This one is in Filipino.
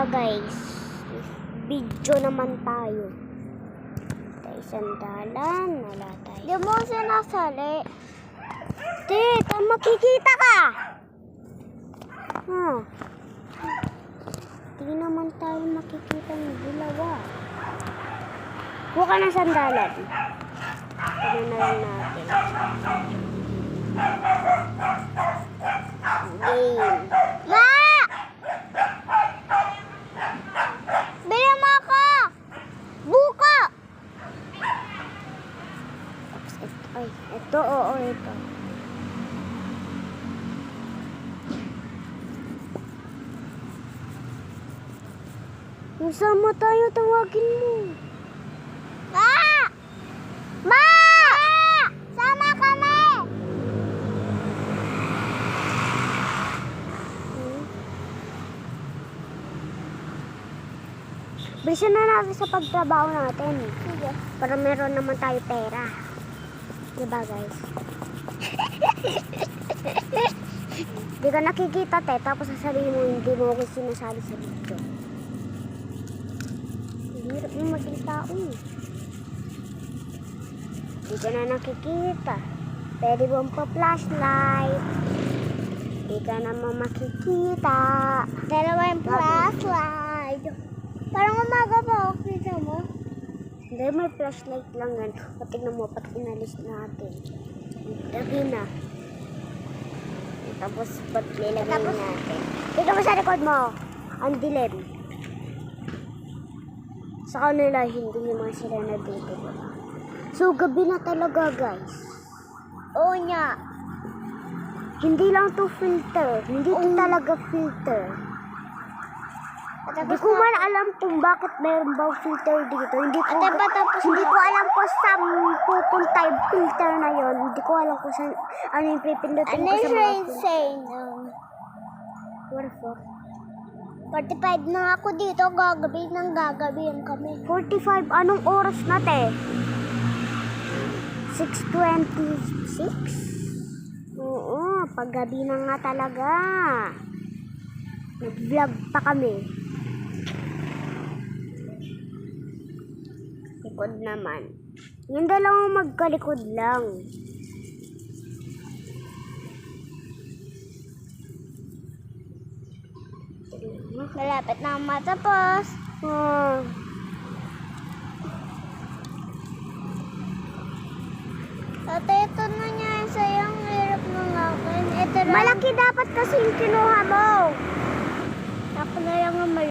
Tara guys, video naman tayo. Tayo sandalan, wala tayo. Di mo sinasali. Tita, makikita ka. Di naman tayo makikita ng dilawa. Huwag ka ng sandalan. Ano na lang natin. Game. Ma! Bili mo ako! Buka! Ay, ito, oo, ito. Masama tayo, tawagin mo. Ma! Ma! Sama kami! Bilisan na natin sa pagtrabaho natin. Sige. Para meron naman tayo pera. Diba guys? Hindi ka nakikita tapos sasabihin mo hindi mo ako sinasali sa video. Hirap yung maging tao eh. Hindi ka na nakikita. Pwede mo pa-flashlight. Hindi ka naman makikita. Dalawa yung flashlight. Parang umaga pa ako, kita mo? Hindi, may flashlight lang yan. Tingnan mo, pati inalis natin. Lagi na. Tapos, ba't nilagay natin? Tingnan mo sa likod mo. Ang dilim. Sa kanila, hindi naman sila nandito. So, gabi na talaga, guys. Oo nga. Hindi lang to filter. Hindi to talaga filter. Hindi ko man alam kung bakit mayroon bang filter dito. Hindi ko alam kung saan pupunta yung filter na yon. Hindi ko alam kung saan, ano yung pipindutin ko sa mga filter. What the fuck? 45 na ako dito, gagabihin kami. 45? Anong oras na, te? 6:26? Oo, paggabi na nga talaga. Nag-vlog pa kami. Likod naman. Yung dalawang magkalikod lang. Malapit na matapos. Ate, ito na niya. Sayang, hirap ng akin. Malaki dapat kasi yung kinuha mo. Ako na lang ang